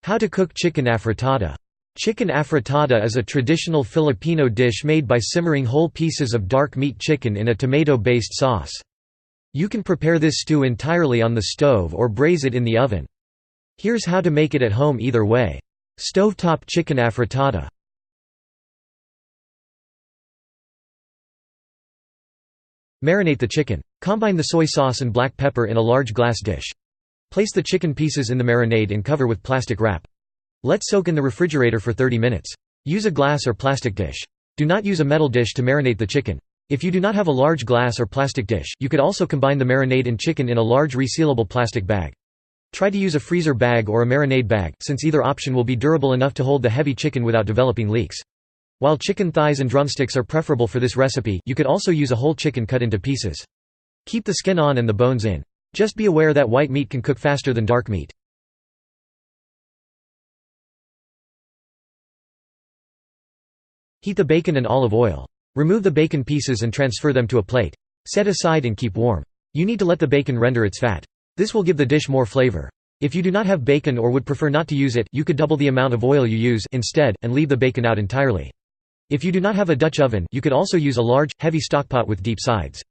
How to cook chicken afritada. Chicken afritada is a traditional Filipino dish made by simmering whole pieces of dark meat chicken in a tomato-based sauce. You can prepare this stew entirely on the stove or braise it in the oven. Here's how to make it at home either way. Stovetop chicken afritada. Marinate the chicken. Combine the soy sauce and black pepper in a large glass dish. Place the chicken pieces in the marinade and cover with plastic wrap. Let soak in the refrigerator for 30 minutes. Use a glass or plastic dish. Do not use a metal dish to marinate the chicken. If you do not have a large glass or plastic dish, you could also combine the marinade and chicken in a large resealable plastic bag. Try to use a freezer bag or a marinade bag, since either option will be durable enough to hold the heavy chicken without developing leaks. While chicken thighs and drumsticks are preferable for this recipe, you could also use a whole chicken cut into pieces. Keep the skin on and the bones in. Just be aware that white meat can cook faster than dark meat. Heat the bacon and olive oil. Remove the bacon pieces and transfer them to a plate. Set aside and keep warm. You need to let the bacon render its fat. This will give the dish more flavor. If you do not have bacon or would prefer not to use it, you could double the amount of oil you use instead, and leave the bacon out entirely. If you do not have a Dutch oven, you could also use a large, heavy stockpot with deep sides.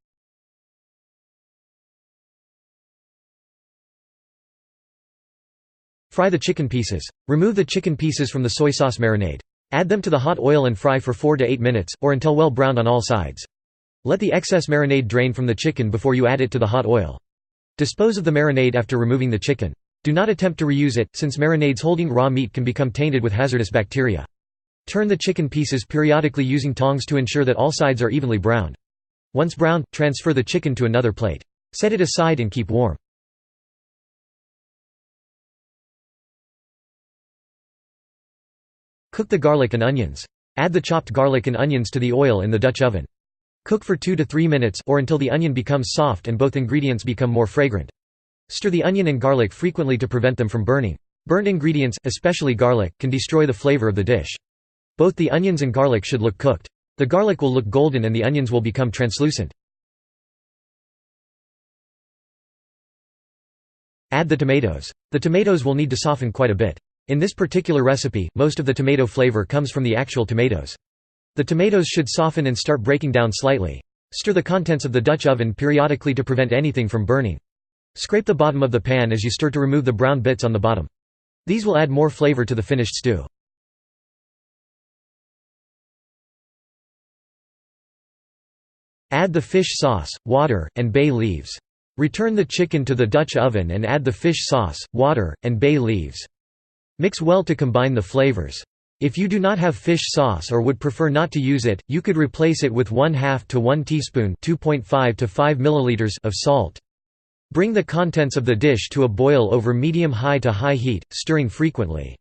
Fry the chicken pieces. Remove the chicken pieces from the soy sauce marinade. Add them to the hot oil and fry for 4 to 8 minutes, or until well browned on all sides. Let the excess marinade drain from the chicken before you add it to the hot oil. Dispose of the marinade after removing the chicken. Do not attempt to reuse it, since marinades holding raw meat can become tainted with hazardous bacteria. Turn the chicken pieces periodically using tongs to ensure that all sides are evenly browned. Once browned, transfer the chicken to another plate. Set it aside and keep warm. Cook the garlic and onions. Add the chopped garlic and onions to the oil in the Dutch oven. Cook for 2 to 3 minutes, or until the onion becomes soft and both ingredients become more fragrant. Stir the onion and garlic frequently to prevent them from burning. Burnt ingredients, especially garlic, can destroy the flavor of the dish. Both the onions and garlic should look cooked. The garlic will look golden and the onions will become translucent. Add the tomatoes. The tomatoes will need to soften quite a bit. In this particular recipe, most of the tomato flavor comes from the actual tomatoes. The tomatoes should soften and start breaking down slightly. Stir the contents of the Dutch oven periodically to prevent anything from burning. Scrape the bottom of the pan as you stir to remove the brown bits on the bottom. These will add more flavor to the finished stew. Add the fish sauce, water, and bay leaves. Return the chicken to the Dutch oven and add the fish sauce, water, and bay leaves. Mix well to combine the flavors. If you do not have fish sauce or would prefer not to use it, you could replace it with 1/2 to 1 teaspoon (2.5 to 5 milliliters) of salt. Bring the contents of the dish to a boil over medium-high to high heat, stirring frequently.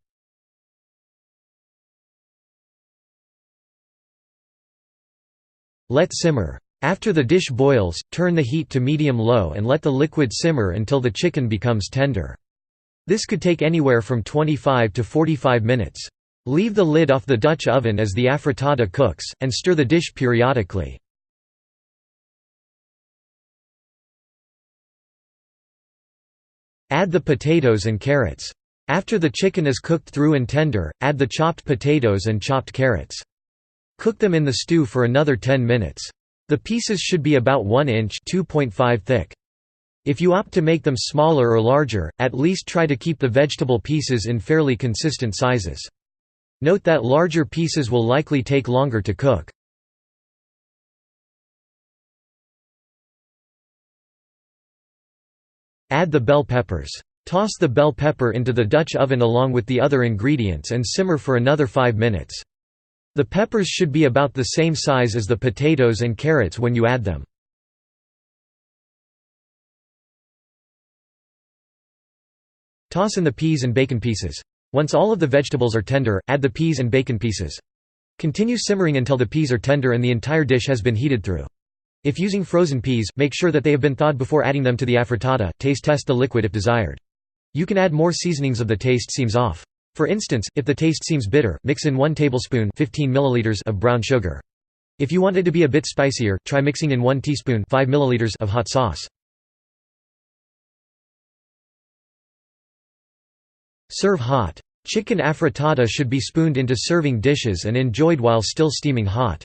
Let simmer. After the dish boils, turn the heat to medium-low and let the liquid simmer until the chicken becomes tender. This could take anywhere from 25 to 45 minutes. Leave the lid off the Dutch oven as the afritada cooks, and stir the dish periodically. Add the potatoes and carrots. After the chicken is cooked through and tender, add the chopped potatoes and chopped carrots. Cook them in the stew for another 10 minutes. The pieces should be about 1 inch (2.5) thick. If you opt to make them smaller or larger, at least try to keep the vegetable pieces in fairly consistent sizes. Note that larger pieces will likely take longer to cook. Add the bell peppers. Toss the bell pepper into the Dutch oven along with the other ingredients and simmer for another 5 minutes. The peppers should be about the same size as the potatoes and carrots when you add them. Toss in the peas and bacon pieces. Once all of the vegetables are tender, add the peas and bacon pieces. Continue simmering until the peas are tender and the entire dish has been heated through. If using frozen peas, make sure that they have been thawed before adding them to the afritada. Taste test the liquid if desired. You can add more seasonings if the taste seems off. For instance, if the taste seems bitter, mix in 1 tablespoon (15 milliliters) of brown sugar. If you want it to be a bit spicier, try mixing in 1 teaspoon (5 milliliters) of hot sauce. Serve hot. Chicken afritada should be spooned into serving dishes and enjoyed while still steaming hot.